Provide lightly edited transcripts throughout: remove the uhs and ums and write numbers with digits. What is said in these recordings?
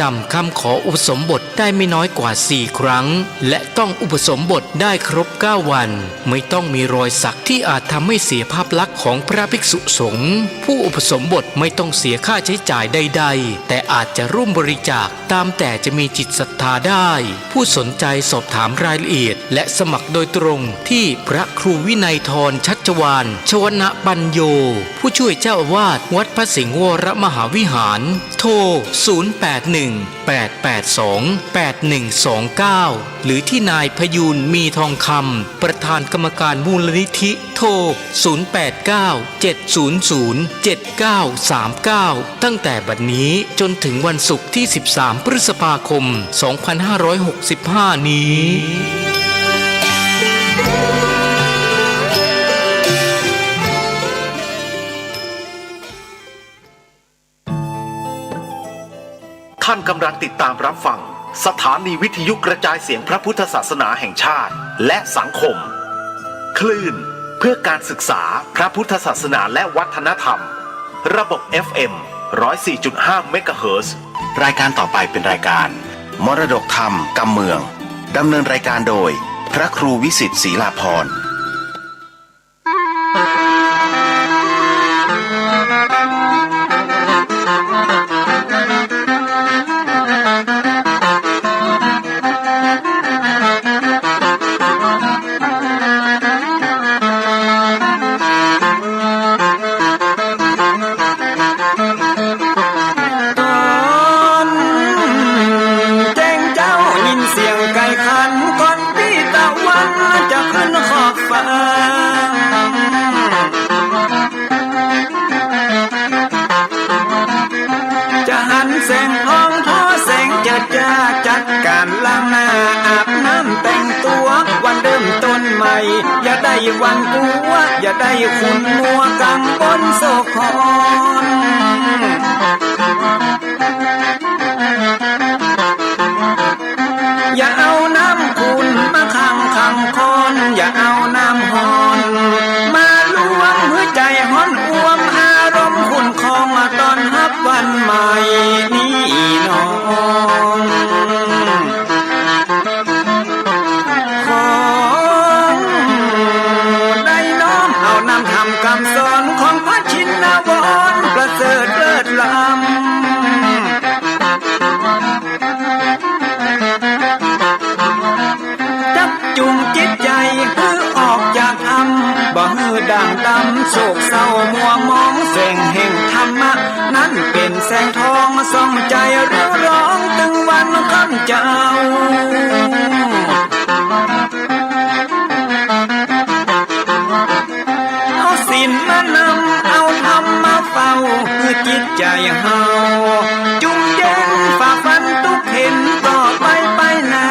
จำคำขออุปสมบทได้ไม่น้อยกว่า4 ครั้งและต้องอุปสมบทได้ครบ9 วันไม่ต้องมีรอยสักที่อาจทำให้เสียภาพลักษณ์ของพระภิกษุสงฆ์ผู้อุปสมบทไม่ต้องเสียค่าใช้จ่ายใดๆแต่อาจจะร่วมบริจาคตามแต่จะมีจิตศรัทธาได้ผู้สนใจสอบถามรายละเอียดและสมัครโดยตรงที่พระครูวินัยธรชัชวาลชวนะปัญโยผู้ช่วยเจ้าอาวาสวัดพระสิงห์วรมหาวิหารโทร0818828129หรือที่นายพยูนมีทองคำประธานกรรมการมูลนิธิโทร0897007939ตั้งแต่บัดนี้จนถึงวันศุกร์ที่13 พฤษภาคม 2565 นี้ท่านกำลังติดตามรับฟังสถานีวิทยุกระจายเสียงพระพุทธศาสนาแห่งชาติและสังคมคลื่นเพื่อการศึกษาพระพุทธศาสนาและวัฒนธรรมระบบ FM 104.5 เมกะเฮิรตซ์รายการต่อไปเป็นรายการมรดกธรรมกำเมืองดำเนินรายการโดยพระครูวิสิทธิ์ศรีลาภรณ์อย่าได้วันกลัวอย่าได้คุณมัวกังบนโศกคอนอย่าเอาน้ำคุณมาขังคอนอย่าเอาน้ำหอนมาลวงหัวใจฮ้อนอ้วมอารมณ์คุณคองมาตอนรับวันใหม่นี้น้องคำสอนของพระชินวรประเสริฐเลิศล้ำจับจุงจิตใจเพื่อออกจากธรรมบ่ฮือด่างดำโศกเศร้ามัวมองแสงแห่งธรรมะนั้นเป็นแสงทองส่องใจเรียวร้องถึงวันข้ามเจ้ามานำเอาธรรมมาเฝ้าเพื่อจิตใจเฮาจุ่มแย้งฝ่าฟันทุกเห็นต่อไปหน้า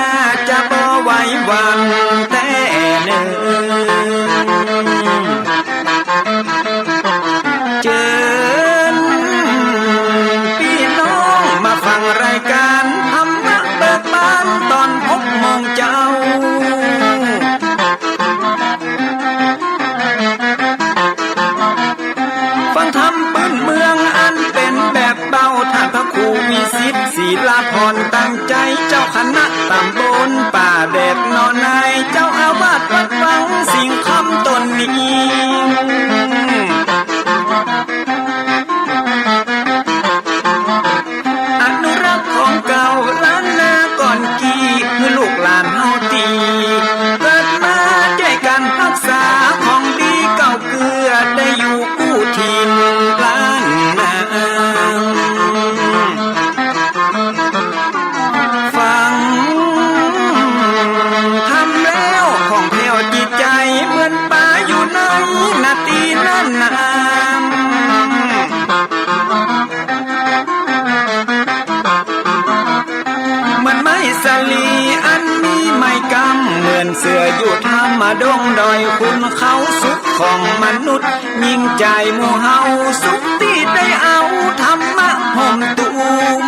จะบ่ไหววันแต่หนึ่งเจิญพี่น้องมาฟังรายการธรรมะเบิกบานตอน6 โมงเจ้าฟังธรรมปืนเมืองอันเป็นแบบเบาท่านพระครูวิสิทธิ์ศรีลาภรณ์ตั้งใจเจ้าคณะตำบลป่าแดดนอนในเจ้าอาวาสวัดฟังสิ่งคำตนนี้อนุรักษ์ของเก่าล้านนาก่อนกี้คือลูกหลานเฮาตีเกิดมาด้วยกันรักษาของดีเก่าเกลือได้อยู่กู้ถิ่นล้านนาฟังทำแล้วของแผ่วจิตใจเหมือนป่าอยู่ในนาทีนั้นน้ำมันไม่สลีอันมีไม่กำเหมือนเสืออยู่ธรรมดงดอยคุณเขาสุขของมนุษย์ยิ่งใจหมู่เฮาสุขที่ได้เอาธรรมะห่มตุม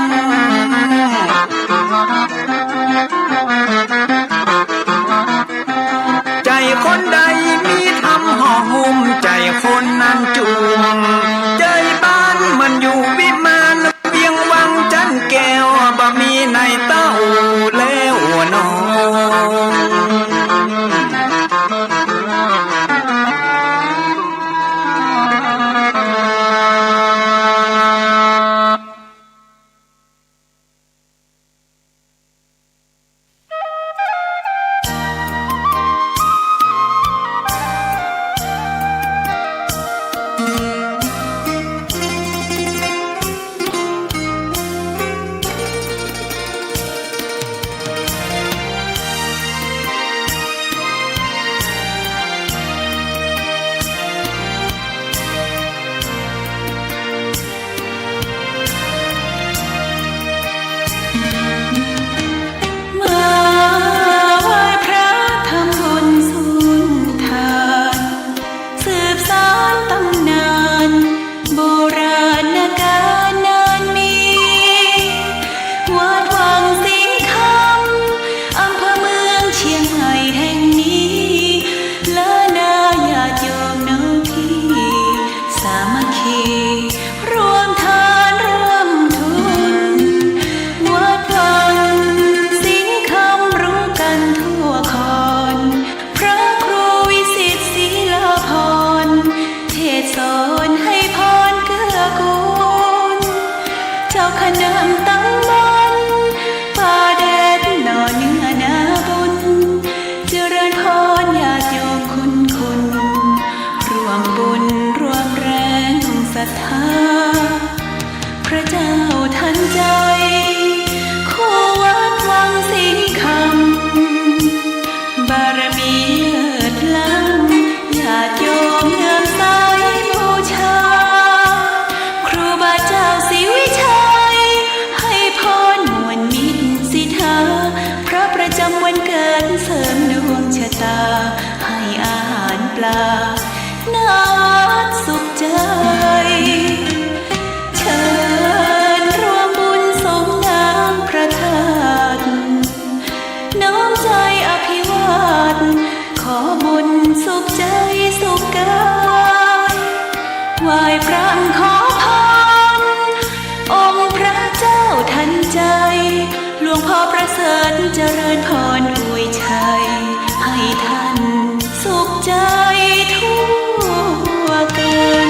ใจคนใดมีธรรมห่อหุ้มใจคนนั้นจุมใจบ้านมันอยู่วิมานเพียงวังจันแก้วบ่ สุขใจสุขกายไหว้พระขอพรองค์พระเจ้าทันใจหลวงพ่อประเสริฐเจริญพรอวยชัยให้ท่านสุขใจทั่วกัน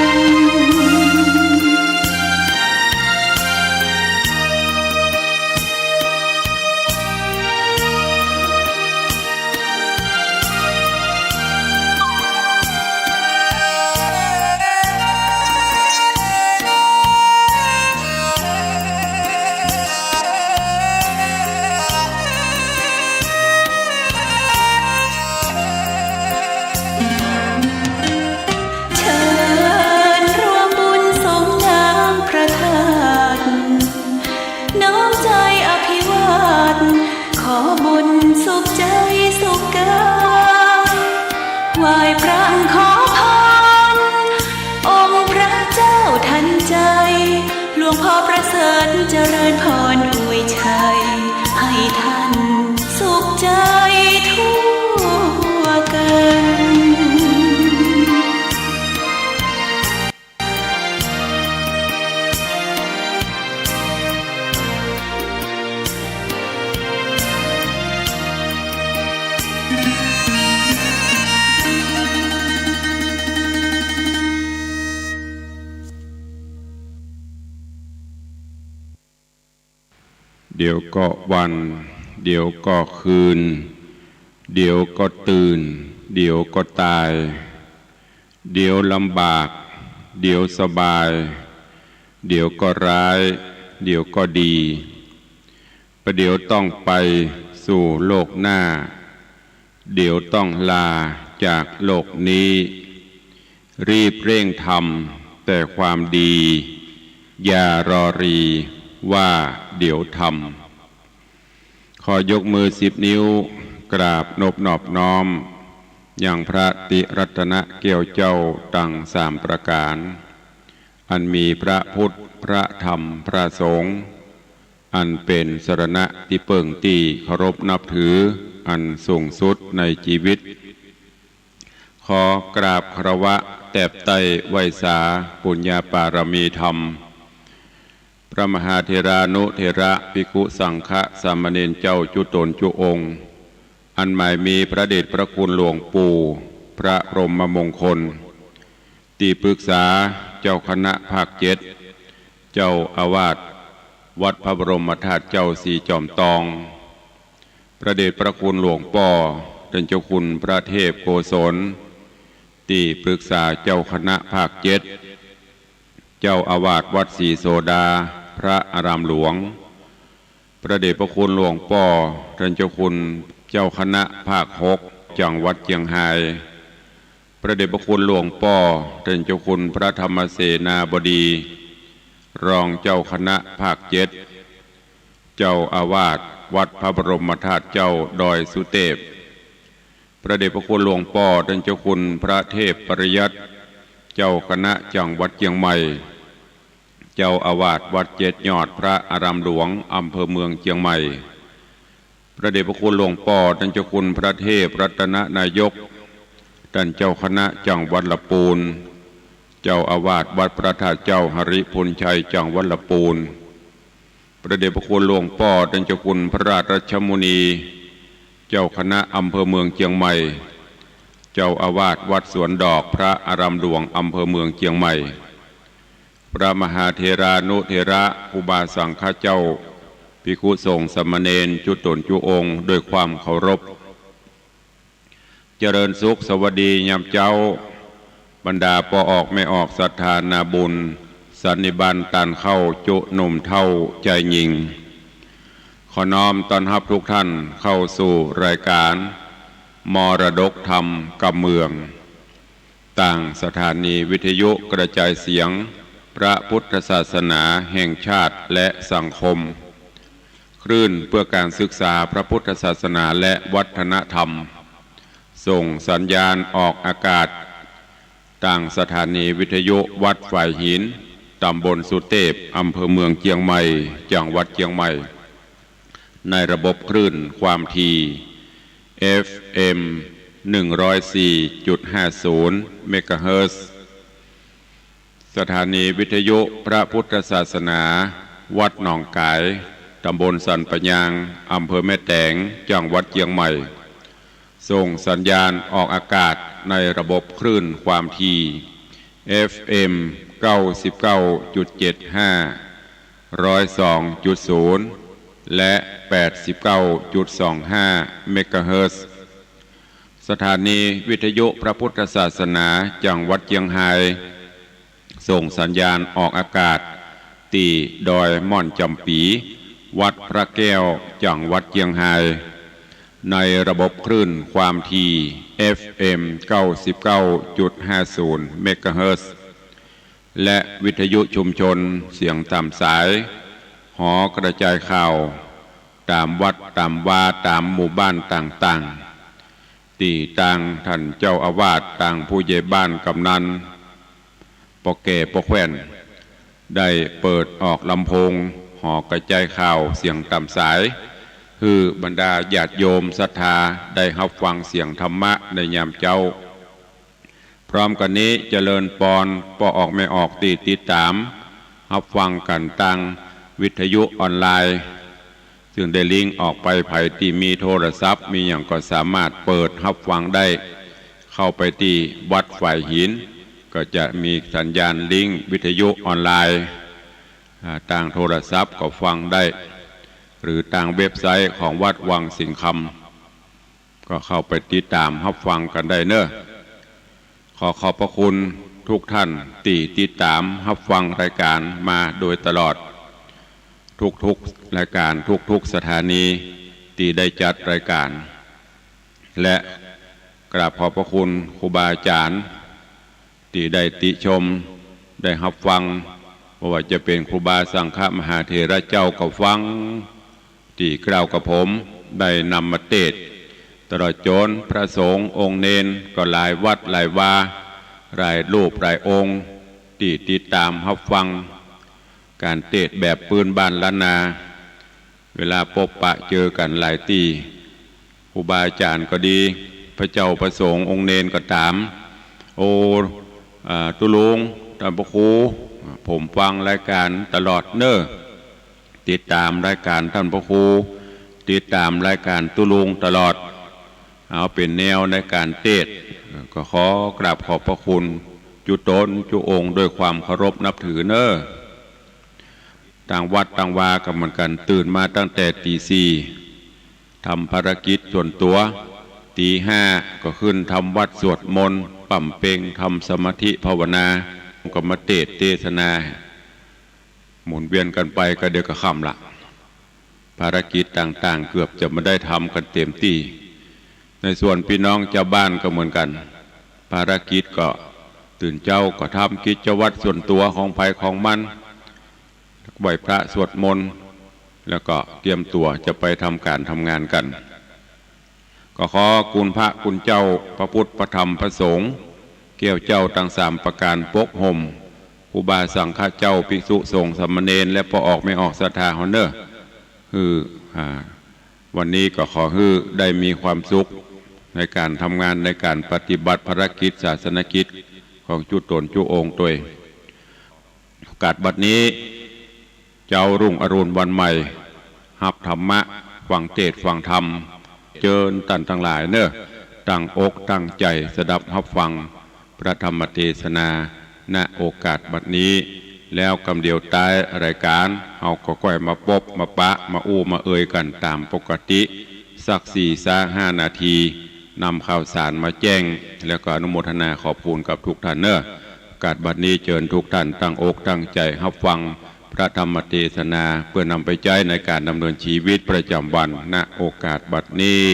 เดี๋ยวก็วันเดี๋ยวก็คืนเดี๋ยวก็ตื่นเดี๋ยวก็ตายเดี๋ยวลำบากเดี๋ยวสบายเดี๋ยวก็ร้ายเดี๋ยวก็ดีประเดี๋ยวต้องไปสู่โลกหน้าเดี๋ยวต้องลาจากโลกนี้รีบเร่งทำแต่ความดีอย่ารอรีว่าเดี๋ยวทำขอยกมือ10 นิ้วกราบนบนอบน้อมอย่างพระติรัตนเกี่ยวเจ้าตั้ง3 ประการอันมีพระพุทธพระธรรมพระสงฆ์อันเป็นสรณะที่เปิ่งตีเคารพนับถืออันสูงสุดในชีวิตขอกราบคารวะแตบไต้ไวสาปุญญาปารมีธรรมพระมหาเถรานุเถระภิกขุสังฆสามเณรเจ้าจุตนจุองค์อันหมายมีพระเดชพระคุณหลวงปู่พระพรหมมงคลที่ปรึกษาเจ้าคณะภาค7เจ้าอาวาสวัดพระบรมธาตุเจ้าสีจอมตองพระเดชพระคุณหลวงป่อท่านเจ้าคุณพระเทพโกศลที่ปรึกษาเจ้าคณะภาค7เจ้าอาวาสวัดศรีโสดาพระอารามหลวงพระเดชพระคุณหลวงป่อท่านเจ้าคุณเจ้าคณะภาค6จังหวัดเชียงรายพระเดชพระคุณหลวงป่อท่านเจ้าคุณพระธรรมเสนาบดีรองเจ้าคณะภาค7เจ้าอาวาสวัดพระบรมธาตุเจ้าดอยสุเทพพระเดชพระคุณหลวงป่อท่านเจ้าคุณพระเทพปริยัติเจ้าคณะจังหวัดเชียงใหม่เจ้าอาวาสวัด7 ยอดพระอารามหลวงอำเภอเมืองเชียงใหม่พระเดชพระคุณหลวงป่อท่านเจ้าคุณพระเทพรัตนนายกท่านเจ้าคณะจังหวัดลำพูนเจ้าอาวาสวัดพระธาตุเจ้าหริพุนชัยจังหวัดลำพูนพระเดชพระคุณหลวงป่อท่านเจ้าคุณพระราชรัชมุนีเจ้าคณะอำเภอเมืองเชียงใหม่เจ้าอาวาสวัดสวนดอกพระอารามหลวงอำเภอเมืองเชียงใหม่พระมหาเถรานุเถระครูบาสังฆเจ้าภิกขุสงฆ์สามเณรจุตนจุองค์ด้วยความเคารพเจริญสุขสวัสดียามเจ้าบรรดาปออกไม่ออกศรัทธานาบุญสันนิบาตตันเข้าจุหนุ่มเท่าใจหญิงขอน้อมต้อนรับทุกท่านเข้าสู่รายการมรดกธรรมกับเมืองต่างสถานีวิทยุกระจายเสียงพระพุทธศาสนาแห่งชาติและสังคมคลื่นเพื่อการศึกษาพระพุทธศาสนาและวัฒนธรรมส่งสัญญาณออกอากาศต่างสถานีวิทยุวัดฝ่ายหินตำบลสุเทพอำเภอเมืองเชียงใหม่จังหวัดเชียงใหม่ในระบบคลื่นความถี่ FM 104.50 เมกะเฮิรตซ์สถานีวิทยุพระพุทธศาสนาวัดหนองกายตำบลสันปะยางอำเภอแม่แตงจังหวัดเชียงใหม่ส่งสัญญาณออกอากาศในระบบคลื่นความถี่ FM 99.75 102.0 และ 89.25 เมกะเฮิรตซ์สถานีวิทยุพระพุทธศาสนาจังหวัดเชียงรายส่งสัญญาณออกอากาศตีดอยม่อนจำปีวัดพระแก้วจังหวัดเชียงรายในระบบคลื่นความถี่ FM 99.50 เมกะเฮิรตซ์และวิทยุชุมชนเสียงตามสายหอกระจายข่าวตามวัดตามวาตามหมู่บ้านต่างๆตีต่างท่านเจ้าอาวาสต่างผู้ใหญ่บ้านกำนันปอแก่ปอแควนได้เปิดออกลำโพงหอกระจายข่าวเสียงตามสายคือบรรดาญาติโยมศรัทธาได้รับฟังเสียงธรรมะในยามเจ้าพร้อมกันนี้เจริญปอนปอออกไม่ออกติดตามรับฟังกันตั้งวิทยุออนไลน์ซึ่งได้ลิงก์ออกไปไผที่มีโทรศัพท์มีอย่างก็สามารถเปิดรับฟังได้เข้าไปที่วัดฝ่ายหินก็จะมีสัญญาณลิงก์วิทยุออนไลน์ทางโทรศัพท์ก็ฟังได้หรือทางเว็บไซต์ของวัดวังสิงห์คำก็เข้าไปติดตามรับฟังกันได้เนอะขอขอบพระคุณทุกท่านที่ติดตามรับฟังรายการมาโดยตลอดทุกรายการทุกสถานีที่ได้จัดรายการและกราบขอบพระคุณครูบาอาจารย์ที่ได้ติชมได้รับฟังว่าจะเป็นครูบาสังฆมหาเถระเจ้ากับฟังที่กล่าวกับผมได้นำมาเทศน์ตลอดจนพระสงฆ์องค์เนนก็หลายวัดหลายวาหลายรูปหลายองค์ที่ติดตามรับฟังการเทศน์แบบปืนบ้านล้านนาเวลาพบปะเจอกันหลายตีครูบาอาจารย์ก็ดีพระเจ้าประสงค์องค์เนนก็ถามโอ้ตุลุงท่านพระครูผมฟังรายการตลอดเนอะติดตามรายการท่านพระครูติดตามรายการตุลุงตลอดเอาเป็นแนวในการเทศน์ก็ขอกราบขอบพระคุณจุตนจุองค์ด้วยความเคารพนับถือเนอะต่างวัดต่างวากันเหมือนกันตื่นมาตั้งแต่ตี 4ทำภารกิจส่วนตัวตี 5ก็ขึ้นทำวัดสวดมนต์ปั่มเป่งทำสมาธิภาวนาก็มาเทศนาหมุนเวียนกันไปก็เดี๋ยวก็ค่ำละภารกิจต่างๆเกือบจะไม่ได้ทำกันเต็มที่ในส่วนพี่น้องเจ้าบ้านก็เหมือนกันภารกิจก็ตื่นเจ้าก็ทำกิจวัตรส่วนตัวของภัยของมันไหว้พระสวดมนต์แล้วก็เตรียมตัวจะไปทำการทำงานกันก็ขอคุณพระคุณเจ้าพระพุทธพระธรรมพระสงฆ์เกี่ยวเจ้าทั้ง3ประการปกห่มครูบาสังฆเจ้าภิกษุสงฆ์สามเณรและพอออกไม่ออกศรัทธาเฮาเนอะวันนี้ก็ขอให้ได้มีความสุขในการทำงานในการปฏิบัติภารกิจศาสนกิจของจุตนจุองค์ตัวโอกาสบัดนี้เจ้ารุ่งอรุณวันใหม่หับธรรมะฟังเทศน์ฟังธรรมเจิญท่านทั้งหลายเนอะตั้งอกตั้งใจสดับรับฟังพระธรรมเทศนาณโอกาสบัดนี้แล้วกำเดียวตายรายการเอาก็ค่อยมาปบมาปะมาอู้มาเอ่ยกันตามปกติสัก4-5 นาทีนำข่าวสารมาแจ้งแล้วก็อนุโมทนาขอบคุณกับทุกท่านเนอะโอกาสบัดนี้เชิญทุกท่านตั้งอกตั้งใจรับฟังพระธรรมเทศนาเพื่อนำไปใช้ในการดำเนินชีวิตประจำวันณโอกาสบัดนี้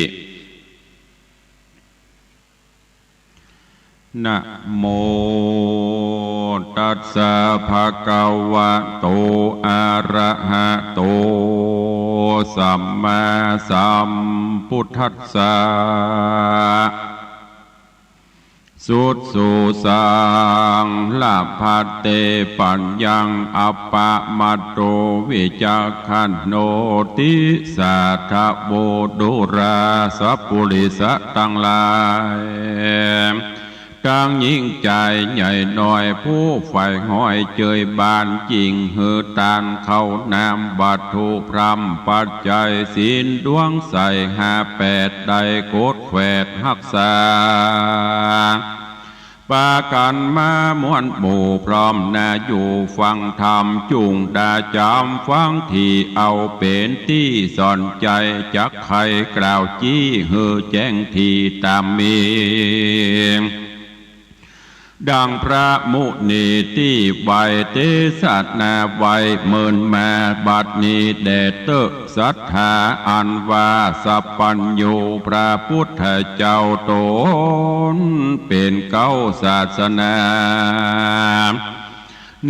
นะโมตัสสะภะคะวะโตอะระหะโตสัมมาสัมพุทธัสสะ สุดสู่สังลาภเตปัญญังอัปปะมัตโตวิจักขันโนติสัทธโบดุราสัพปุริสะตั้งหลายตั้งยิ่งใจใหญ่หน่อยผู้ใฝ่ห้อยเจยบานจริงหือตานเข้านามบัตถุพรำปัจจัยศีลดวงใส58ได้โกดแขวดหักษาปากันมามวนหมู่พร้อมนาอยู่ฟังธรรมจุงดาจำฟังที่เอาเป็นที่สอนใจจักใครกล่าวจี้หือแจ้งที่ตามมีดังพระมุนีที่ใบเตสัตนาไวเมินมาบัดนี้แด่เตอศรัทธาอันว่าสัพพัญญูพระพุทธเจ้าตนเป็นเก้าศาสนา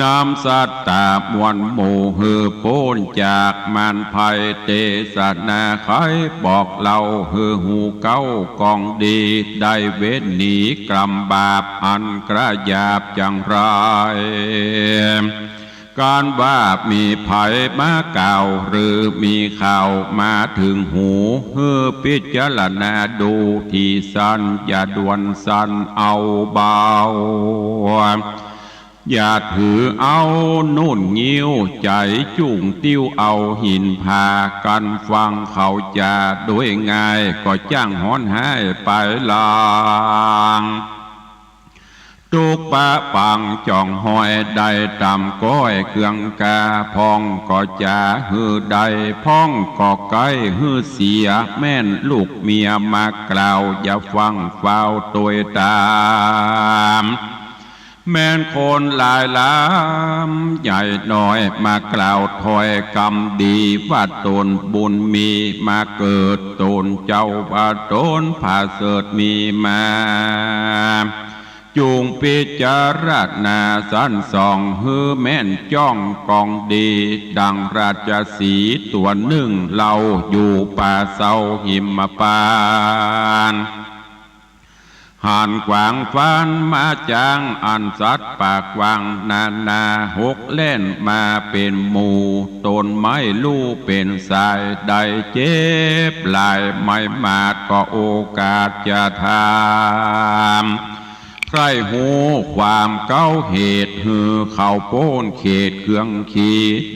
นำสัตตามวลหมู่หือโพ้นจากมารภัยเตสนาไขบอกเล่าหือหูเก้ากองดีได้เว้นหนีกรรมบาปอันกระยาบจังไรการว่ามีภัยมาเก่าหรือมีข่าวมาถึงหูหือพิจารณาดูที่สั้นอย่าด่วนสั้นเอาเบาอย่าถือเอานุ่นงิ้วใจจุ่งติ้วเอาหินพากันฟังเขาจะด้วยง่ายก็จ้างฮ้อนให้ไปลางตุกปะปังจ่องหอยได้ตำก้อยเครื่องกาพองก็จะหือใดพ้องก็ไกลหือเสียแม่นลูกเมียมากล่าวอย่าฟังเฝ้าตัวตามแม่นคนหลายล้ำใหญ่น้อยมากล่าวถอยกรรมดีว่าตนบุญมีมาเกิดตนเจ้าว่าตนผาเสดมีมาจุงพิจารณาสันส่องฮือแม่นจ้องกองดีดังราชสีห์ตัวหนึ่งเราอยู่ป่าเศร้าหิมพานต์หานกวางฟันมาจางอันสัตว์ปากวางนาหกเล่นมาเป็นหมู่ต้นไม้ลู่เป็นสายได้เจ็บลายไม่มาดก็โอกาสจะทำใครหูความเก้าเหตุหือเข้าโป้นเขตเครื่องขี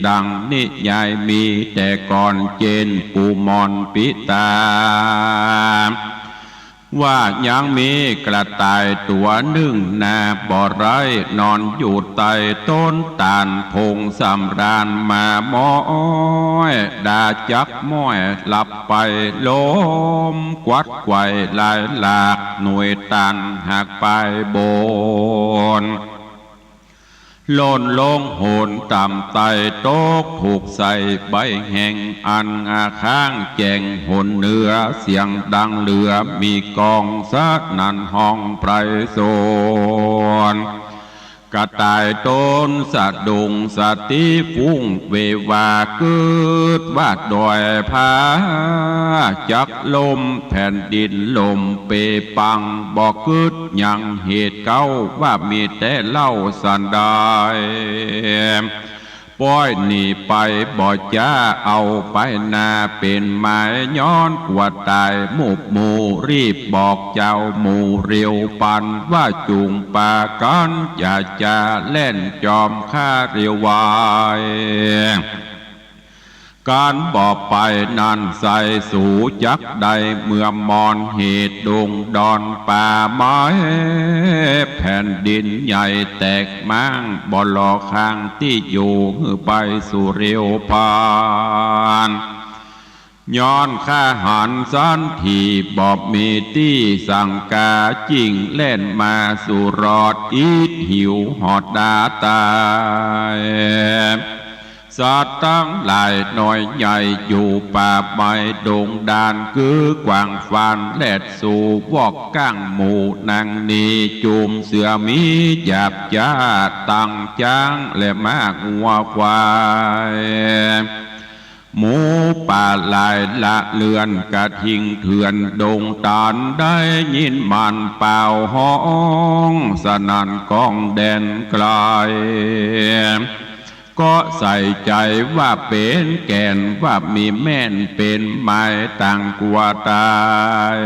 ดังนิยายมีแต่ก่อนเจนปูมอนปิตาว่ายังมีกระต่ายตัวหนึ่งนาบ่อไรนอนอยู่ใต้ต้นตาลพงสำราญมาม้อยดาจักม้อยหลับไปล้มกวัดไกวลายหลากหน่วยตันหักไปโบนโลนลงโหนต่ำไตโต๊กถูกใส่ใบแห่งอันอาข้างแจงหนเนื้อเสียงดังเหลือมีกองซัดนันห้องไพรโซนกระต่ายต้นสะดุงสติฟุ้งเววาเกิดวาดดอยผาจักลมแผ่นดินลมเปปังบอกกึดยังเหตุเก้าว่ามีแต่เล่าสันดายป้อยหนีไปบ่จ้าเอาไปนาเป็นไม้ย้อนกว่าตายหมู่รีบบอกเจ้าหมู่เรียวปันว่าจุงปากันอย่าจะเล่นจอมข้าเรียววายการบอกไปนั้นใส่สู่จักใดเมื่อมอนเหตุดงดอนป่าไม้แผ่นดินใหญ่แตกมั่งบ่หลอข้างที่อยู่ไปสู่เรียวพานย้อนข้าหันสันทีบอบมีที่สังกาจิงเล่นมาสู่รอดอีดหิวหอดดาตายสัตว์ตั้งหลายน้อยใหญ่อยู่ป่าไม้ดงดานคือกวางฟันแลดสู่วอกก้างหมู่นางนีจุมเสือมีหยาบจ้าตั้งจ้างและมากวัวควาย หมูป่าลายละเลือนกระทิงเถื่อนดงตานได้ยินมันเป่าห้องสนั่นก้องแดนไกลก็ใส่ใจว่าเป็นแก่นว่ามีแม่นเป็นไม้ต่างกว่าตาย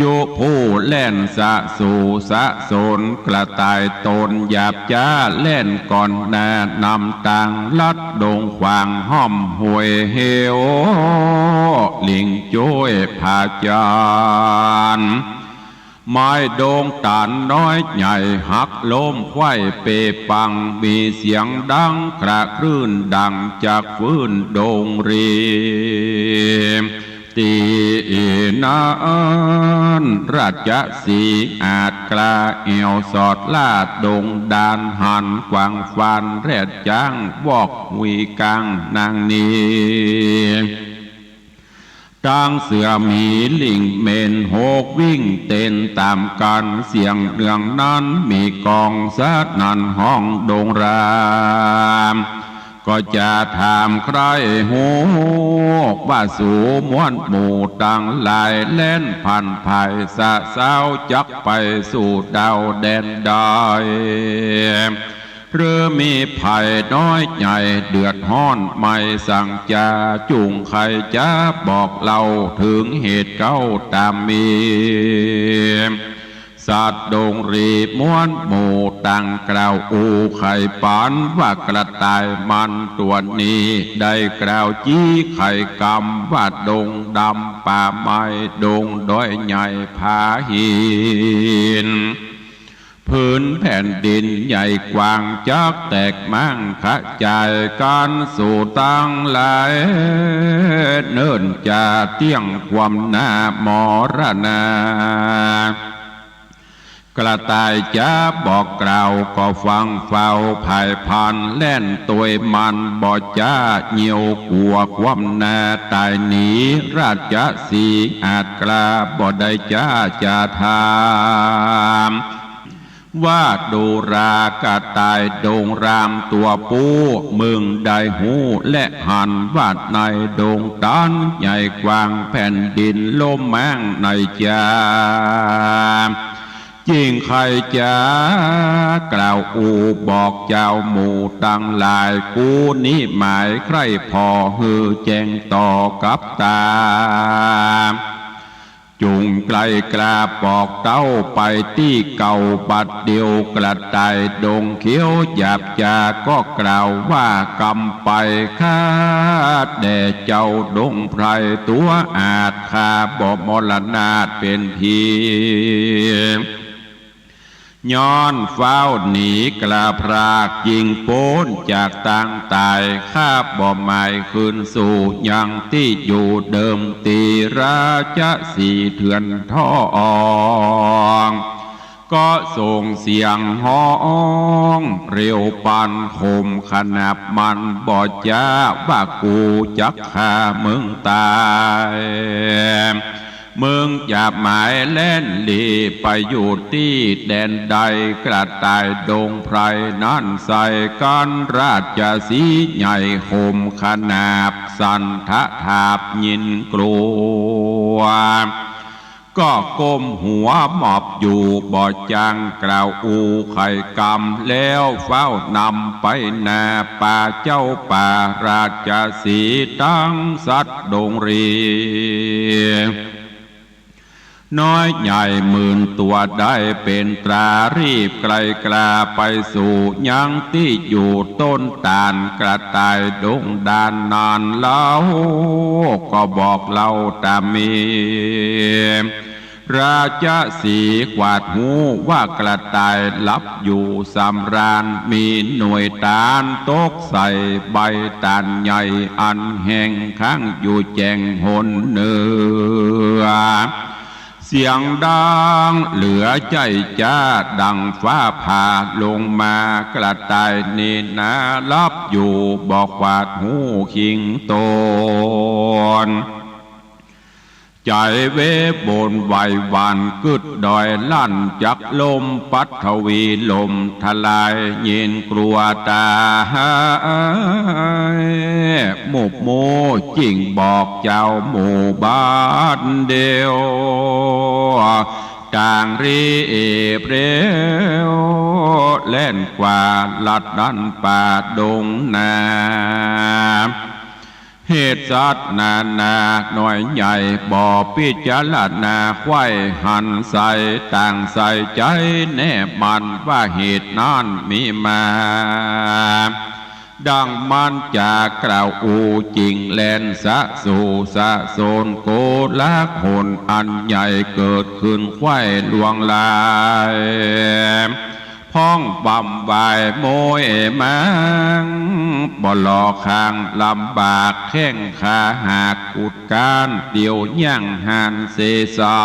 จุผู้เล่นสะสู่สะสนกระต่ายตนหยาบจ้าเล่นก่อนแนะนำต่างลัดดงขวางห้อมห่วยเฮวลิงจ้วยผาจานไม้โดงตานน้อยใหญ่หักล้มไขว้เปปังมีเสียงดังกระคลื่นดังจากฟื้นโดงรีตีนานราชสีอาจกลาเอวสอดลาดดงดานหันกวางฟันแรดจ้างวอกวีกังนางนีตั้งเสือมีลิงเมนโหกวิ่งเต้นตามกันเสียงเนืองนั้นมีกองสัดนันห้องดงรามก็จะถามใครหูว่าสู่มวนหมู่ต่างหลายเล่นพันภายสะเศร้าจักไปสู่ดาวแดนใดหรือมีภัยน้อยใหญ่เดือดห้อนไม่สั่งจาจุงใครจะบอกเล่าถึงเหตุเก้าตามมีสัตว์ดงรีม้วนหมู่ต่างกล่าวอูไข่ปานว่ากระต่ายมันตัวนี้ได้กล่าวจี้ไข่กำว่าดงดำป่าไม้ดงด้อยใหญ่ผาหินพื้นแผ่นดินใหญ่กว้างจักแตกมั่งขจายการสู่ตั้งหลายเนิ่นจะเตี้ยงความหน้ามรณากระต่ายจะบอกกล่าวก็ฟังเฝ้าภายพันแล่นตัวมันบ่จ้าเหนียวกลัวความนาตายหนีราชสีอาจกล้าบ่ได้จ้าจะทามว่าดูรากระต่ายโดงรามตัวปูมึงได้หูและหันวาดในโดงตันใหญ่กว้างแผ่นดินลมแมงในจาจิงใครจะกล่าวอูบอกเจ้าหมู่ตั้งหลายกูนี้หมายใครพอฮือแจงต่อกับตาจุงไกลกราบอกเต้าไปที่เก่าบัดเดียวกระต่ายดงเขียวหยาบจาก็กล่าวว่ากำไปคาดแด่เจ้าดงไพรตัวอาจคาบ่มรณาเป็นพีย้อนเฝ้าหนีกลาพรากยิงโป้นจากต่างตายข้าบ่หมายคืนสู่ยังที่อยู่เดิมตีราชสีเถื่อนท่อองก็ส่งเสียงห้องเร็วปันคมขนาบมันบ่จ้าว่ากูจักฆ่ามึงตายมึงอย่าหมายเล่นลีไปอยู่ที่แดนใดกระต่ายดงไพรนั่นใส่กันราชสีใหญ่คมขนาบสันทะทาบยินกลัวก็ก้มหัวหมอบอยู่บ่จังกล่าวอูไข่กำแล้วเฝ้านำไปนาป่าเจ้าป่าราชสีตั้งสัตว์ดงรีน้อยใหญ่หมื่นตัวได้เป็นตรารีบไกลกลาไปสู่ยังที่อยู่ต้นตาลกระต่ายดงดานนานเล่าก็บอกเล่าตามมีราชสีกวาดหูว่ากระต่ายลับอยู่สำราญมีหน่วยตาลตกใส่ใบตาลใหญ่อันแห้งค้างอยู่แจงหนเนื้อเสียงดังเหลือใจจ้าดังฟ้าผ่าลงมากระต่ายนี่นาลับอยู่บอกวาดหูคิงโตน ใจเวบนไหวหวานกึดดอยลั่นจักลมปัทวีลมทลายเย็นกลัวตาหมุบโมจริงบอกเจ้าหมู่บ้านเดียวต่างรีบเร็วเล่นกว่าลัดดันป่าดงนาเหตุสัตว์นานาหน่อยใหญ่บ่อพิจารณาควายหันใส่ต่างใส่ใจแน่มันว่าเหตุนั้นมีมาดังมันจากกล่าวอูจริงแลนสะสู่สะโซนโกลักหนอันใหญ่เกิดขึ้นควายลวงลายพ้องบำบายโมยมังบ่หลอกข้างลำบากแข้งขาหากอุดการเดียวย่างหันเสสา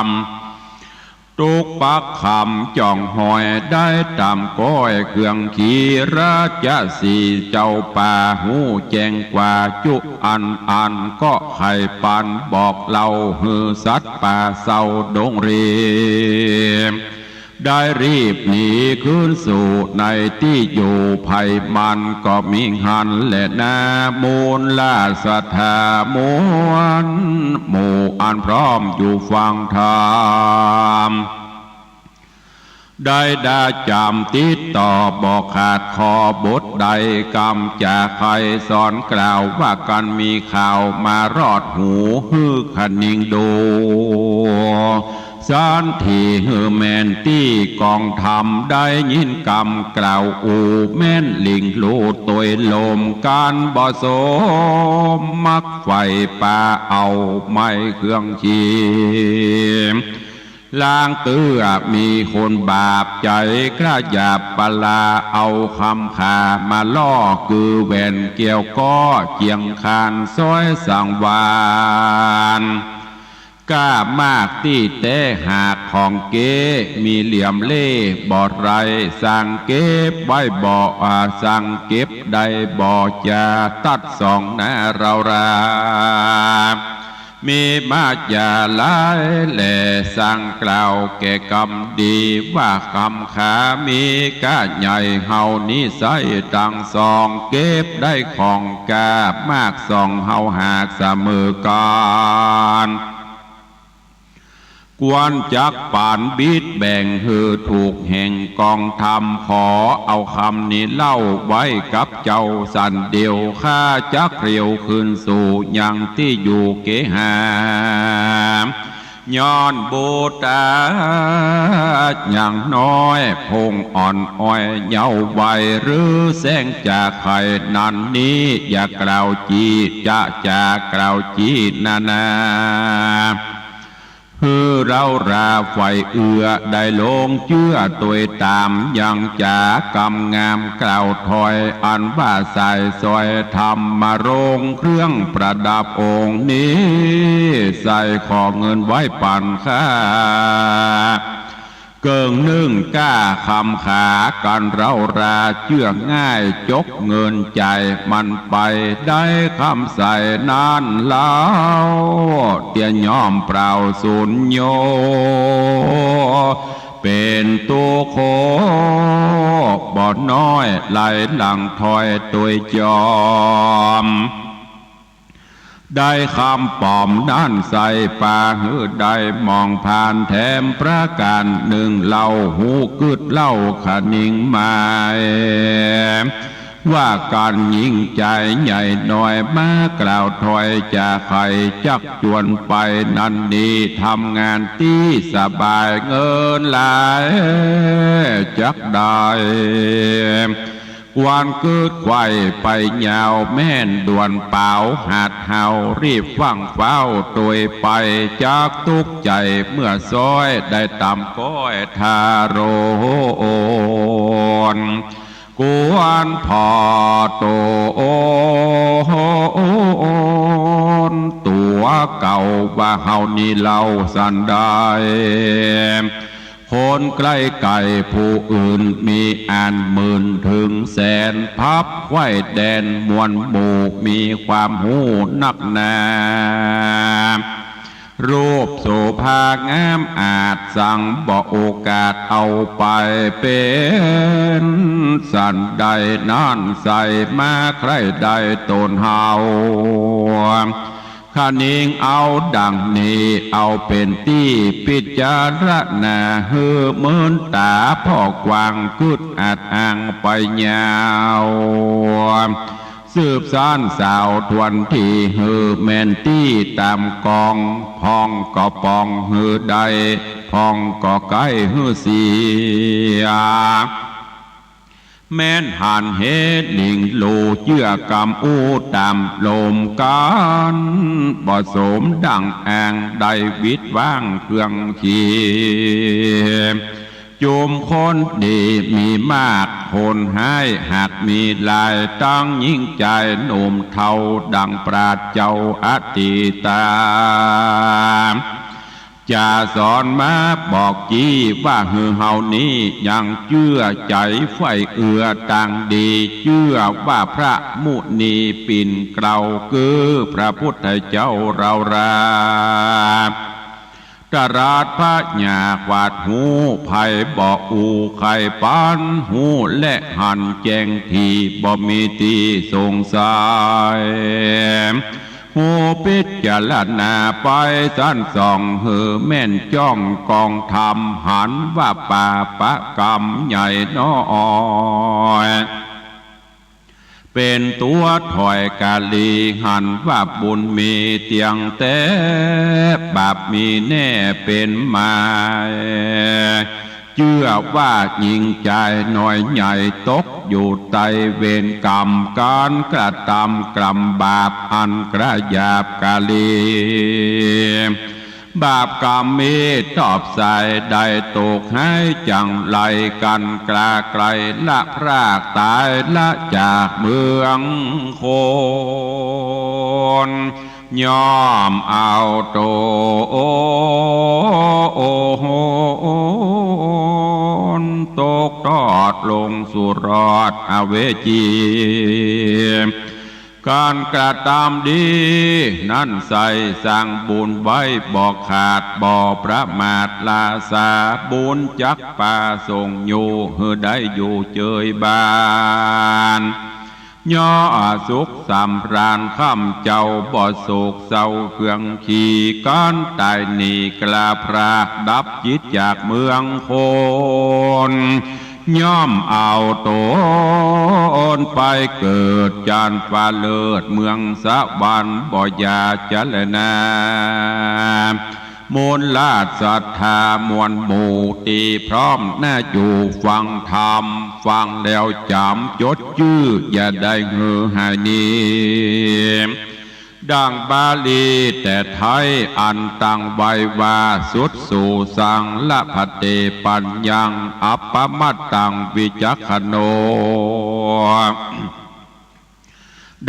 มตุกปักคำจ่องหอยได้ตามก้อยเครื่องขี่ราชสีเจ้าป่าหูแจงกว่าจุอันก็ไข่ปันบอกเล่าหือสัตว์ป่าเศร้าดงเรียมได้รีบหนีขึ้นสู่ในที่อยู่ภัยมันก็มีหันและนามูลลาศรัทธามวนหมู่อันพร้อมอยู่ฟังธรรมได้ดาจำติดต่อบอกขาดคอบทใดกรรมจากใครสอนกล่าวว่ากันมีข่าวมารอดหูฮือขนิงดูสันทีฮือแมนตี้กองทำได้ยินกรรมกล่าวอูแม่นลิงลูดตัวลมการบ่สมมักไฟป่าเอาไม่เครื่องชีล้างเตื้อมีคนบาปใจกระยาบปลาเอาคำขามาล่อคือแหวนเกี่ยวก้อเจียงคานซ้อยสังวานกล้ามากที่แต่หากของเก๋มีเหลี่ยมเล่บอดไรสั่งเก็บไว้บ่อสั่งเก็บได้บ่อจะตัดสองหน้าเรารามีมาจาลายแหล่สั่งกล่าวแก่กรรมดีว่าคำขามีกาใหญ่เฮานี้ใส่ตังสองเก็บได้ของกามากสองเฮาหากเสมอกันกวนจักป่านบิดแบ่งหือถูกแห่งกองธรรมขอเอาคำนี้เล่าไว้กับเจ้าสันเดียวข้าจักเรียวคืนสู่ยังที่อยู่เกหามย้อนบูตาอย่างน้อยพงอ่อนอ้อยเยาว์วัยหรือแสงจากไข่นันนี้อย่ากล่าวจีจะกล่าวจีนานาคือเราราไฟเอือได้ลงเชื่อตัวตามยังจากำงามกล่าวถอยอันว่าใส่ซอยทำมาโรงเครื่องประดับองค์นี้ใส่ขอเงินไว้ปั่นค่าเกิงนึ่งก้าคำขากันเราราเชื่อง่ายจกเงินใจมันไปได้คำใส่นานแล้วเตียย่อมเปล่าสุญโยเป็นตัวโคบ่อน้อยไหลหลังถอยตัวจอมได้คำปอมด้านใส่ป่าหือได้มองผ่านแถมประการหนึ่งเล่าหูกึดเล่าขนิ่งหมายว่าการยิ่งใจใหญ่หน่อยมากล่าวถอยจากใครจักจวนไปนั่นนี้ทำงานที่สบายเงินหลายจักได้วันเกิดไข่ไปยาวแม่นด่วนเปล่าหาดเฮารีบฟังเฝ้าตัวไปจากทุกใจเมื่อซอยได้ตามก้อยทาโรนกวนพอโตตัวเก่าว่าเฮานี่เล่าสันได้คนใกล้ไก่ผู้อื่นมีอ่านหมื่นถึงแสนพับไว้แดนมวลหมู่มีความหูนักหนา รูปโสภางามอาจสั่งบ่โอกาสเอาไปเป็นสันใดนั่นใส่มาใครใดตนเฮาข้านิงเอาดังนี้เอาเป็นที่พิจารณาเฮือเมินตาพ่อกวางกึดอาจอ่างไปยาวสืบสานสาวทวนที่เฮือแมนที่ตามกองพองก็ปองเฮือใดพองก็ใกล้เฮือเสียแม่นหันเหตุดิ่งโลเยื่อกำอูตามลมกันบ่สมดังแองได้วิดว่างเครื่องขีจุมคนดีมีมากคนให้หากมีลายตั้งยิ่งใจหนุ่มเทาดังปราดเจ้าอติตาจะสอนมาบอกจี้ว่าฮือเฮานี้ยังเชื่อใจไฟเอือต่างดีเชื่อว่าพระมุนีปิ่นเกลาคือพระพุทธเจ้าเราราตราดพระญาขวาดหูไผ่บ่อูไข่ปานหูและหันแจงทีบ่มีตีสงสัยหูพิจารณาไปสั้นส่องเหือแม่นจ้องกองธรรมหันว่าป่าปะกรรมใหญ่น้อยเป็นตัวถอยกาลีหันว่าบุญมีเตียงแต่บาปมีแน่เป็นมาเชื่อว่ายิงใจหน่อยใหญ่ตกอยู่ใต้เวรกรรมการกระทำกรรมบาปอันกระยาบกาลีบาปกรรมมีตอบใส่ได้ตกให้จังไรกันกลาไกลละพรากตายละจากเมืองคนยอมเอาโตตกทอดลงสู่รอดอเวจีการกระทำดีนั่นใส่สร้างบุญไว้บอกขาดบ่ประมาทลาสาบุญจักป่าส่งอยู่เฮือได้อยู่เจยบานย่อสุขสำราญข้ามเจ้าบ่โศกเศร้าเครื่องขี่ก้อนตายหนีกลาพรากดับจิตจากเมืองคนย่อมเอาตนไปเกิดจานฟ้าเลิศเมืองสวรรค์บ่อยาเจรณามนลาดศรัทธามวลหมู่ตีพร้อมหน้าอยู่ฟังธรรมฟังแล้วจำจดชื่ออย่าได้เหือหายนี้ดังบาลีแต่ไทยอันตั้งไว้ว่าสุดสู่สังละพเตปัญญังอัปปมัตตังวิจักขโน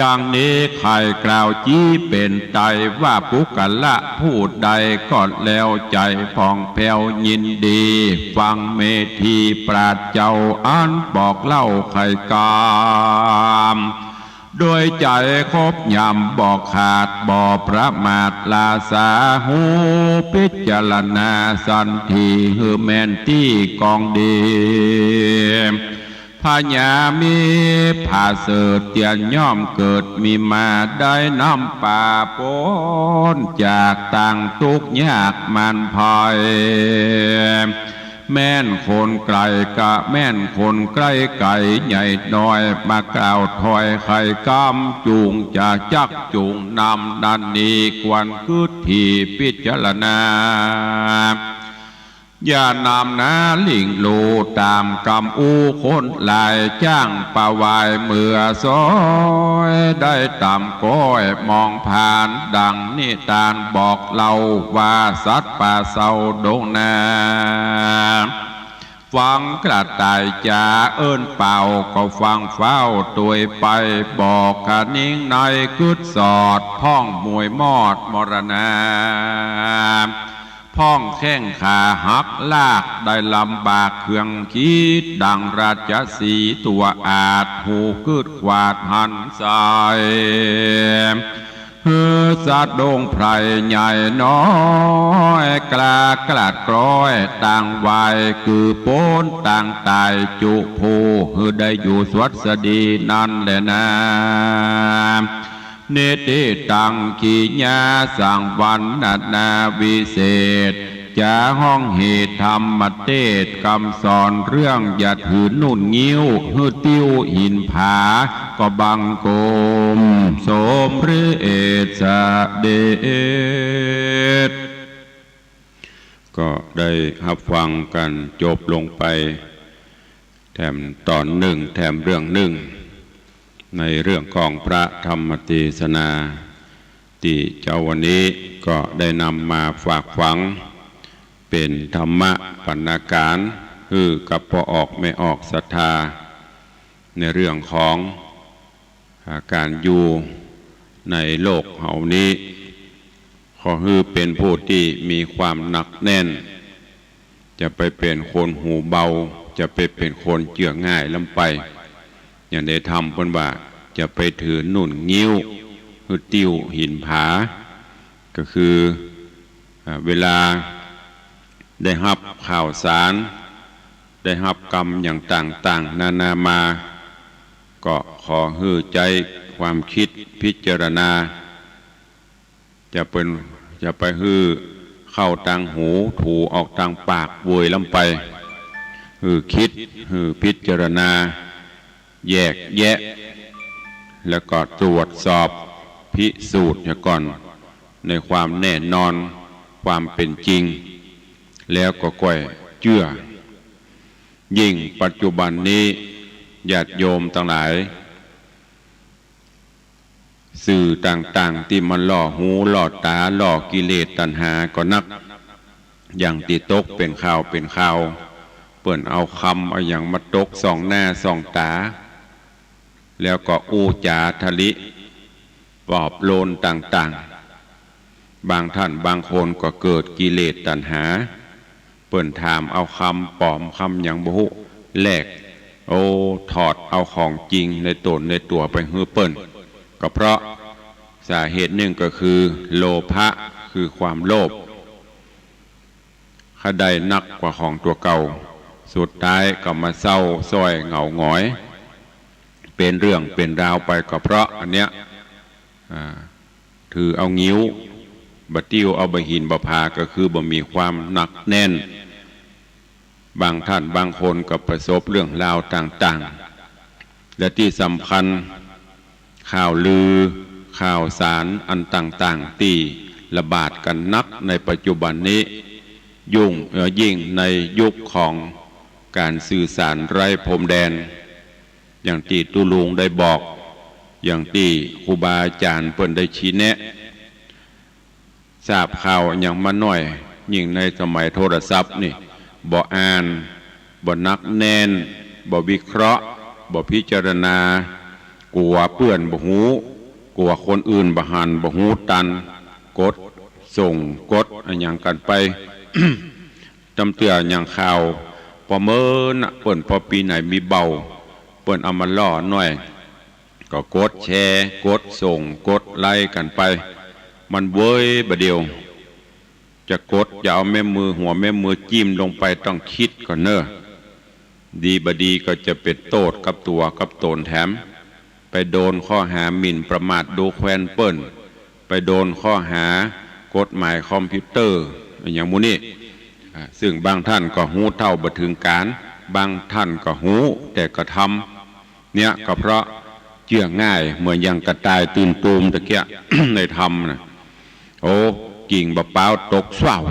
ดังนี้ใครกล่าวจี้เป็นใจว่าปุกละพูดใดก็แล้วใจผ่องแผ้วยินดีฟังเมธีปราชญ์เจ้าอันบอกเล่าใครกามโดยใจคบยำบอกขาดบ่อประมาทลาสาหูพิจารณาสันทีฮือแมนที่กองดีพญามีผาเสดเตียนย่อมเกิดมีมาได้น้ำป่าปนจากต่างทุกยากมันพายแม่นคนไกลกะแม่นคนใกล้ไก่ใหญ่น้อยมากล่าวถอยไข่กำจูงจะจักจูงนำดันนี้กวนคืดที่พิจารณาอย่านำนาลิงโลตามกำอูคนลายจ้างปะวายเมื่อซอยได้ตามก้อยมองผ่านดังนิทานบอกเล่าว่าสัตว์ป่าเศร้าดงนาฟังกระต่ายจ่าเอิ้นเป่าก็ฟังเฝ้าตัวไปบอกขนิ่งในกึดสอดพ้องมวยมอดมรณาพ้องแข้งขาหักลากได้ลำบากเครื่องคิดดังราชสีตัวอาจหูกึดขวาดหันสาย สัตว์ดงไพรใหญ่น้อยกล้ากลัดกร้อยต่างวัยคือโป้นต่างตายจุภูได้อยู่สวัสดีนั่นแหละนะเนติตังขีญาสังวันนาวิเศษจะห้องเหตุธรรมเทศคำสอนเรื่องอย่าถือนุ่นงิ้วฮือติ้วหินผาก็บังโกมสมพระเอศเดชก็ได้รับฟังกันจบลงไปแถมตอนหนึ่งแถมเรื่องหนึ่งในเรื่องของพระธรรมเทศนาที่เจ้าวันนี้ก็ได้นำมาฝากฝังเป็นธรรมะปัญนาการคือกับพอออกไม่ออกศรัทธาในเรื่องของการอยู่ในโลกเหล่านี้ขอคือเป็นผู้ที่มีความหนักแน่นจะไปเป็นคนหูเบาจะไปเป็นคนเจือง่ายลำไปอย่างได้ทำเพิ่นว่าจะไปถือหนุนงิ้วคือติ้วหินผาก็คือเวลาได้รับข่าวสารได้รับกรรมอย่างต่างๆนานามาก็ขอฮือใจความคิดพิจารณาจะไปฮือเข้าทางหูถูออกทางปากโวยลำไปฮือคิดฮือพิจารณาแยกแยะแล้วก็ตรวจสอบพิสูจน์ก่อนในความแน่นอนความเป็นจริงแล้วก็ก่อยเชื่อยิ่งปัจจุบันนี้ญาติโยมทั้งหลายสื่อต่างๆที่มันล่อหูล่อตาล่อกิเลสตัณหาก็นักอย่างติตกเป็นข่าวเปิ่นเอาคำเอาอย่างมาตกส่องหน้าส่องตาแล้วก็อูจาทะลิปลอบโลนต่างๆบางท่านบางคนก็เกิดกิเลสตัณหาเปิ่นถามเอาคำปลอมคำอย่างบุแลกถอดเอาของจริงในตนในตัวไปฮื้อเปิ่นก็เพราะสาเหตุหนึ่งก็คือโลภะคือความโลภข้าได้นักกว่าของตัวเก่าสุดท้ายก็มาเศร้าซ้อยเหงาหงอยเป็นเรื่องเป็นราวไปก็เพราะอันเนี้ยถือเอางิ้วบะติ้วเอาบะหินบะพาก็คือบ่มีความหนักแน่นบางท่านบางคนก็ประสบเรื่องราวต่างๆและที่สำคัญข่าวลือข่าวสารอันต่างๆที่ระบาดกันนักในปัจจุบันนี้ยิ่งในยุคของการสื่อสารไร้พรมแดนอย่างที่ตุลุงได้บอกอย่างที่ครูบาอาจารย์เพิ่นได้ชี้แนะทราบข่าวอย่างมาหน่อยยิ่งในสมัยโทรศัพท์นี่บ่อ่านบ่นักแน่นบ่วิเคราะห์บ่พิจารณากลัวเปื้อนบ่หูกลัวคนอื่นบ่หันบ่หูตันกดส่งกดอย่างกันไป จำเตืออย่างข่าวพอเมินเปิ่นพอปีไหนมีเบาเปิ่นเอามาล่อหน่อยก็กดแชร์กดส่งกดไล่กันไปมันเว้ยบะเดียวจะกดอย่าเอาแม่มือหัวแม่มือจิ้มลงไปต้องคิดก่อนเนอะดีบดีก็จะเป็นโทษกับตัวกับตนแถมไปโดนข้อหาหมิ่นประมาทดูแควนเปิ้นไปโดนข้อหากฎหมายคอมพิวเตอร์อย่างมูนี่ซึ่งบางท่านก็หูเท่าบ่ถึงการบางท่านก็หูแต่ก็ทำเนี่ยก็เพราะเชื่อง่ายเหมือนอย่างกระต่ายตื่นตูมตะเกีย ในธรรมนะกิ่งบะเป้าตกสว่าว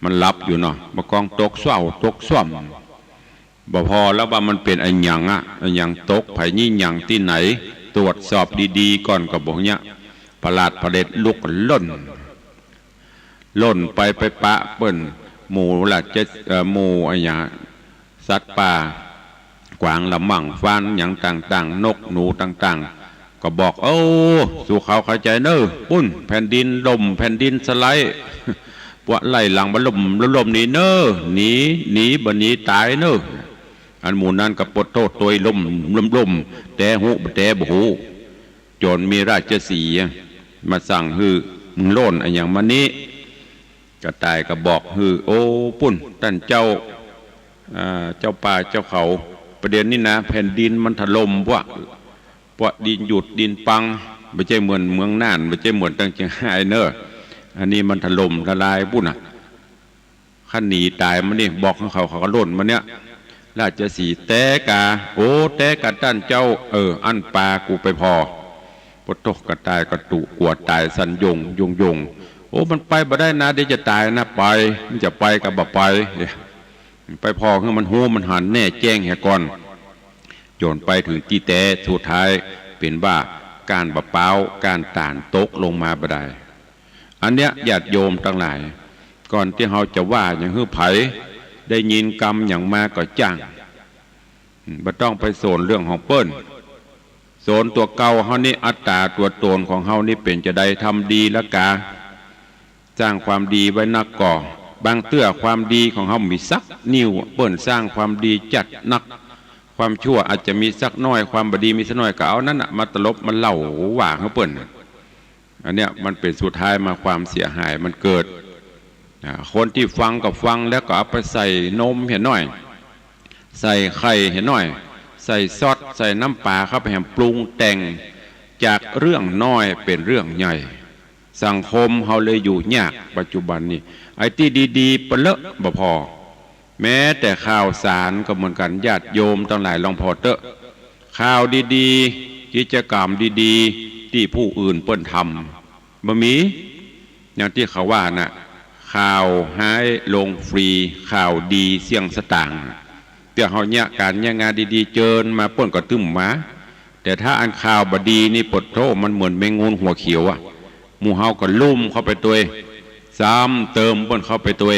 มันรับอยู่เนาะบะกองตกสว่าวตกส่วมบ่พอแล้วว่ามันเป็นอันยังอันยังตกไผนี่ยังที่ไหนตรวจสอบดีๆก่อนก็บอกเนี่ยประหลาดประเด็ดลุกล่นไปปะเปิ้นหมูละหมูอะไรอย่างสัตว์ป่ากวางละมั่งฟ้านอย่างต่างๆนกหนูต่างๆก็บอกสู่เขาเข้าใจเนอะปุ้นแผ่นดินลมแผ่นดินสไลด์ปวดไหลหลังบรรลมนี่เนอะหนีบนนี้ตายเนอะอันหมูนั้นกับปดโตตัวลมแต่หูแต่บหู โจรมีราชสีห์มาสั่งฮือมึงโล่นอะไรอย่างมันนี้กระต่ายก็บอกฮือโอ้ปุ่นท่านเจ้าป่าเจ้าเขาประเด็นนี้นะแผ่นดินมันถล่มพวกดินหยุดดินปังไม่ใช่เหมือนเมืองน่านไม่ใช่เหมือนตั้งเชียงรายเนอะอันนี้มันถล่มทลายปุ่นขันหนีตายมันนี่บอกของเขาก็โล่นมันเนี้ยราชสีห์แต่กาโอ้แต่กาท่านเจ้าอันปลากูไปพอปตกกระตายกระตุกวดตายสันยงโอ้มันไปบ่ได้นะเดี๋ยวจะตายนะไปมันจะไปกับบ่ไปพอคือมันหูมันหันแน่แจ้งแหก่อนโยนไปถึงที่แต่สุดท้ายเป็นว่าการบะเป้าการต่านตกลงมาบ่ได้อันเนี้ยญาติโยมทั้งหลายก่อนที่เราจะว่าอย่างฮื้อไผได้ยินกรรมอย่างมาก็จ้างบ่ต้องไปโซนเรื่องของเปิ้นโซนตัวเก่าเฮานี่อัตตาตัวตนของเฮานี่เป็นจะได้ทำดีละกาสร้างความดีไว้นักก่อบางเตื้อความดีของเฮามีสักนิ้วเปิ้นสร้างความดีจัดนักความชั่วอาจจะมีสักน้อยความบดีมีสักน้อยก็เอานั้นมาตลบมันเล่าว่าเขาเปิ้นอันเนี้ยมันเป็นสุดท้ายมาความเสียหายมันเกิดคนที่ฟังก็ฟังแล้วก็เอาไปใส่นมเห็นหน่อยใส่ไข่เห็นหน่อยใส่ซอสใส่น้ำปลาเข้าไปแหมปรุงแต่งจากเรื่องน้อยเป็นเรื่องใหญ่สังคมเขาเลยอยู่ยากปัจจุบันนี้ไอ้ที่ดีๆเปเลอะบ่พอแม้แต่ข่าวสารก็เหมือนกันญาติโยมทั้งหลายลองพอเตอะข่าวดีๆกิจกรรมดีๆที่ผู้อื่นเปิ้นทำบ่มีอย่างที่เขาว่าน่ะข่าวหายลงฟรีข่าวดีเสี่ยงสตางค์เดี๋ยวเขาเนี่ยการเนี่ยงานดีๆเจิญมาเปิ้นก็ตึ้มมาแต่ถ้าอันข่าวบดีนี่ปดโทมันเหมือนแมงงูหัวเขียวอ่ะหมู่เฮาก็ลุ่มเข้าไปตัวซ้ำเติมเปิ้นเข้าไปตัว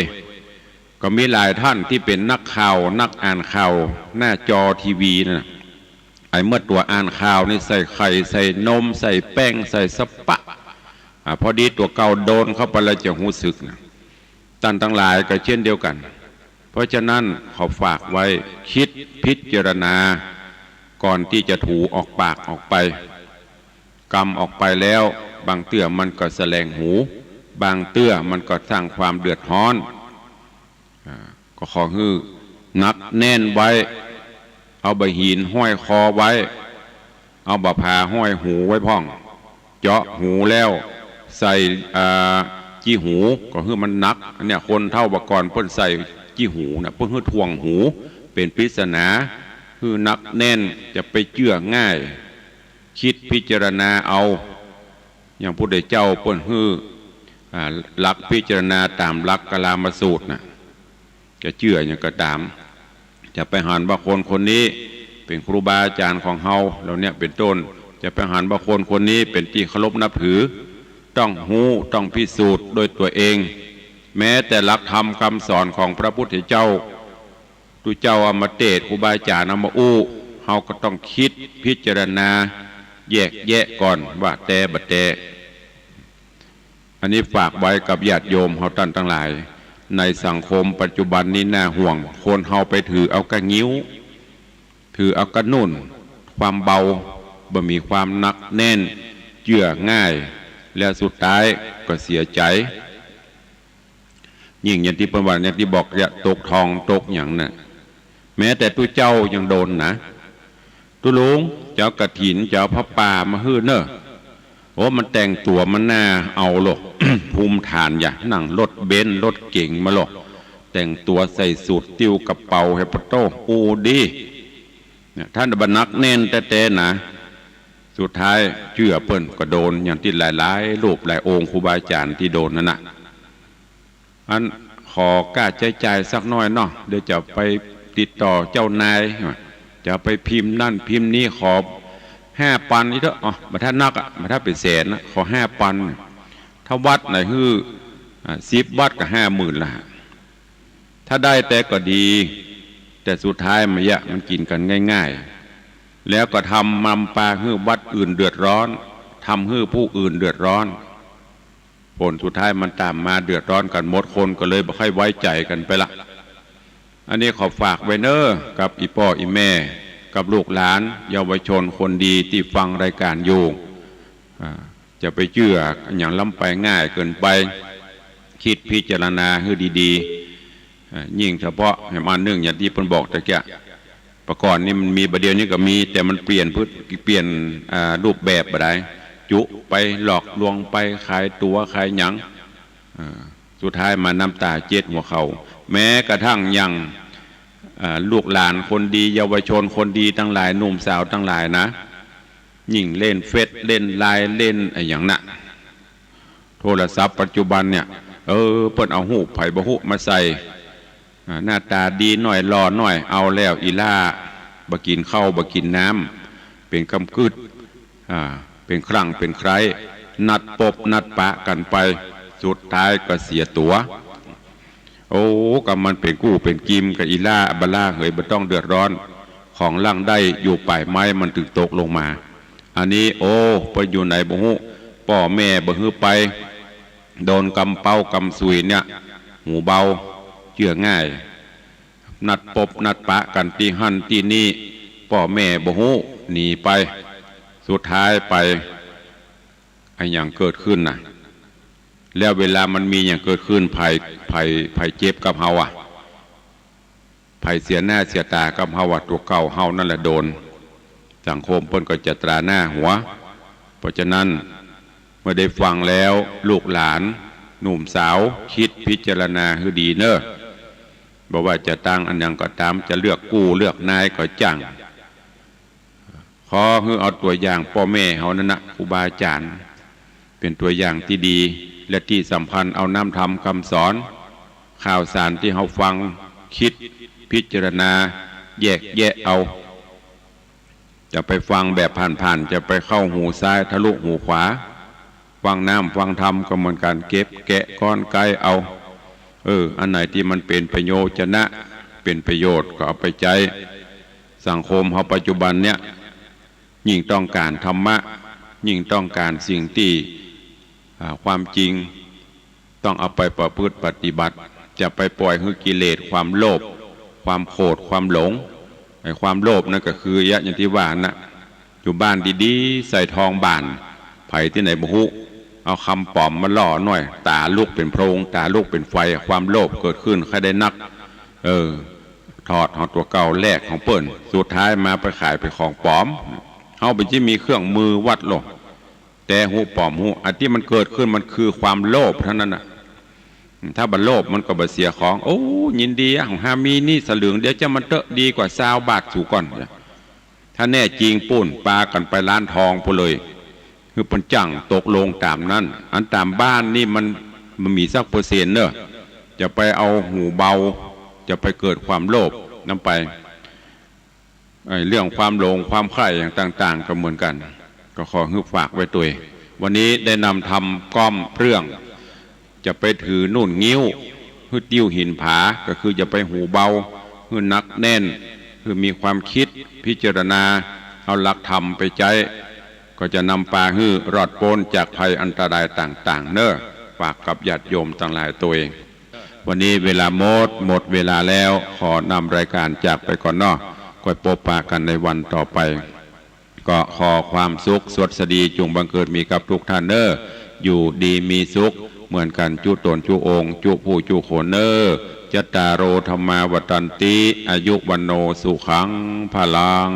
ก็มีหลายท่านที่เป็นนักข่าวนักอ่านข่าวหน้าจอทีวีน่ะไอ้เมื่อตัวอ่านข่าวนี่ใส่ไข่ใส่นมใส่แป้งใส่สปะพอดีตัวเก่าโดนเข้าไปแล้วจะหูสึกนะท่านทั้งหลายก็เช่นเดียวกันเพราะฉะนั้นเขาฝากไว้คิดพิจารณาก่อนที่จะถูออกปากออกไปกรรมออกไปแล้วบางเตื้อมันก็แสลงหูบางเตื้อมันก็สร้างความเดือดร้อนก็ขอฮื้อนักแน่นไว้เอาใบหินห้อยคอไว้เอาบะพาห้อยหูไว้พ่องเจาะหูแล้วใส่จี้หูก็คือมันนักอันเนี้ยคนเท่าบกรเพิ่นใส่จี้หูนะเพิ่นคือทวงหูเป็นปริศนาคือนักแน่นจะไปเชื่อง่ายคิดพิจารณาเอาอย่างพุทธเจ้าเพิ่นคือหลักพิจารณาตามหลักกลามสูตรนะจะเชื่ออย่างก็ตามจะไปหันว่าคนนี้เป็นครูบาอาจารย์ของเฮาเราเนี่ยเป็นต้นจะไปหันว่าคนนี้เป็นที่เคารพนับถือต้องหูต้องพิสูจน์โดยตัวเองแม้แต่หลักธรรมคำสอนของพระพุทธเจ้าตุเจ้าอมเตศครูบาอาจารย์นำมาอู้เฮาก็ต้องคิดพิจารณาแยกแยะก่อนว่าแต่บัดแต่อันนี้ฝากไว้กับญาติโยมเฮาท่านทั้งหลายในสังคมปัจจุบันนี้น่าห่วงคนเฮาไปถือเอากระงิ้วถือเอากระนุ่นความเบาบ่มีความหนักแน่นเชื่อง่ายแล้วสุดท้ายก็เสียใจยิ่งอย่างที่ประวัติอย่างที่บอกเนี่ยตกทองตกอย่างน่ะแม้แต่ตู้เจ้ายังโดนนะตู้ลุงเจ้ากระถินเจ้าพระป่ามาฮื้อเนอะโอ้มันแต่งตัวมันน่าเอาหรอก ภูมิฐานอย่านั่งรถเบนซ์รถเก่งมาหรอกแต่งตัวใส่สูทติ้วกระเป๋าเฮปโต้อูดีเนี่ยท่านบรรนักเน้นแต่นะสุดท้ายเชื่อเปิ้นก็โดนอย่างที่หลายๆรูปหลายองค์ครูบาอาจารย์ที่โดนนั่นน่ะอันขอกล้าใจสักน้อยเนาะเดี๋ยวจะไปติดต่อเจ้านายจะไปพิมพ์นั่นพิมพ์นี้ขอ5 ปันนี่เถอะอ๋อมาถ้านักมาถ้าเป็นแสนนะขอ5 ปันถ้าวัดไหนฮื้อ10 วัดก็50,000ละถ้าได้แต่ก็ดีแต่สุดท้ายมันกินกันง่ายๆแล้วก็ทำมำปาฮื้อวัดอื่นเดือดร้อนทำฮื้อผู้อื่นเดือดร้อนผลสุดท้ายมันตามมาเดือดร้อนกันหมดคนก็เลยไม่ค่อยไว้ใจกันไปละอันนี้ขอฝากไว้เนอกับอีพ่ออีแม่กับลูกหลานเยาวชนคนดีที่ฟังรายการอยู่ จะไปเชื่ออย่างล้ำไปง่ายเกินไปคิดพิจารณาให้ดีๆยิ่งเฉพาะให้มาเนื่องอย่างที่เพิ่นบอกตะเกียประก่อนนี่มันมีประเดี๋ยวนี้ก็มีแต่มันเปลี่ยนรูปแบบอะไรจุไปหลอกลวงไปขายตัวขายหยังสุดท้ายมาน้ำตาเจ็ดหัวเขาแม้กระทั่งยังลูกหลานคนดีเยาวชนคนดีทั้งหลายหนุ่มสาวทั้งหลายนะยิ่งเล่นเฟซเล่นไลน์เล่นอย่างนั้นโทรศัพท์ปัจจุบันเนี่ยเพิ่นเอาหูไผ่บะหุมาใส่หน้าตาดีหน่อยหล่อหน่อยเอาแล้วอีล่าบกินข้าวบกินน้ำเป็นกำกึดเป็นครั้งเป็นใครนัดปบนัดปะกันไปสุดท้ายก็เสียตัวโอ้ก็มันเป็นกู้เป็นกิมกับอีล่าบล่าเหยบ่ต้องเดือดร้อนของล่างได้อยู่ป่ายไม้มันถึงตกลงมาอันนี้ไปอยู่ไหนบ่ฮู้พ่อแม่บ่ฮื้อไปโดนกำเป้ากำสุยเนี่ยหูเบาเชื่อง่ายนัดปบนัดปะกันที่หั่นที่นี่พ่อแม่บ่ฮู้หนีไปสุดท้ายไปไอ้อย่างเกิดขึ้นน่ะแล้วเวลามันมีอย่างเกิดขึ้นภัยเจ็บกับเฮาภัยเสียหน้าเสียตากับเฮาตัวเก่าเฮานั่นแหละโดนสังคมเพิ่นก็จะตราหน้าหัวเพราะฉะนั้นเมื่อได้ฟังแล้วลูกหลานหนุ่มสาวคิดพิจารณาให้ดีเนอะบอกว่าจะตั้งอันยังก็ตามจะเลือกกู้เลือกนายก็จังขอให้เอาตัวอย่างพ่อแม่เฮานั่นนะครูบาอาจารย์เป็นตัวอย่างที่ดีและที่สำคัญเอาน้ำธรรมคำสอนข่าวสารที่เฮาฟังคิดพิจารณาแยกแยะเอาจะไปฟังแบบผ่านๆจะไปเข้าหูซ้ายทะลุหูขวาฟังน้ำฟังธรรมก็เหมือนกันเก็บแกะก้อนไกเอาอันไหนที่มันเป็นประโยชน์นะเป็นประโยชน์ก็เอาไปใจสังคมเฮาปัจจุบันเนี่ยยิ่งต้องการธรรมะยิ่งต้องการสิ่งที่ความจริงต้องเอาไปประพฤติปฏิบัติจะไปปล่อยให้กิเลสความโลภความโกรธความหลงไอ้ความโลภนั่นก็คืออย่างที่ว่านะอยู่บ้านดีๆใส่ทองบานไผ่ที่ไหนบุหุเอาคำปลอมมาล่อหน่อยตาลูกเป็นโพรงตาลูกเป็นไฟความโลภเกิดขึ้นใครได้นักถอดเอาตัวเก่าแลกของเปิ้นสุดท้ายมาไปขายไปของปลอมเอาไปที่มีเครื่องมือวัดโลกแต่หูปลอมหูอันที่มันเกิดขึ้นมันคือความโลภเท่านั้นน่ะถ้าบันโลภมันก็บ่เสียของยินดีของฮามีนี่สลึงเดี๋ยวจะมันเตอะดีกว่า20 บาทสู่ก่อนถ้าแน่จริงปุ่นปลากันไปร้านทองไปเลยคือปัญจังตกลงตามนั้นอันตามบ้านนี่มันมีสักเปอร์เซ็นต์เนอะจะไปเอาหูเบาจะไปเกิดความโลภนำไปเรื่องความหลงความใคร่อย่างต่างๆก็เหมือนกันก็ขอให้ฝากไว้ตัววันนี้ได้นำทำก้อมเรื่องจะไปถือนุ่นงิ้วหื้อติ้วหินผาก็คือจะไปหูเบาหื้อนักแน่นคือมีความคิดพิจารณาเอาหลักธรรมไปใจก็จะนำปลาหื้อรอดพ้นจากภัยอันตรายต่างๆเนอะฝากกับญาติโยมทั้งหลายตัวเองวันนี้เวลาหมดเวลาแล้วขอนำรายการจากไปก่อนเนาะค่อยพบปะกันในวันต่อไปก็ขอความสุขสวัสดีจงบังเกิดมีกับทุกท่านเนออยู่ดีมีสุขเหมือนกันจุตนจุองจุผู้จุโขนเนอจัตตารโอธรรมาวัตันติอายุวันโนสุขังพลัง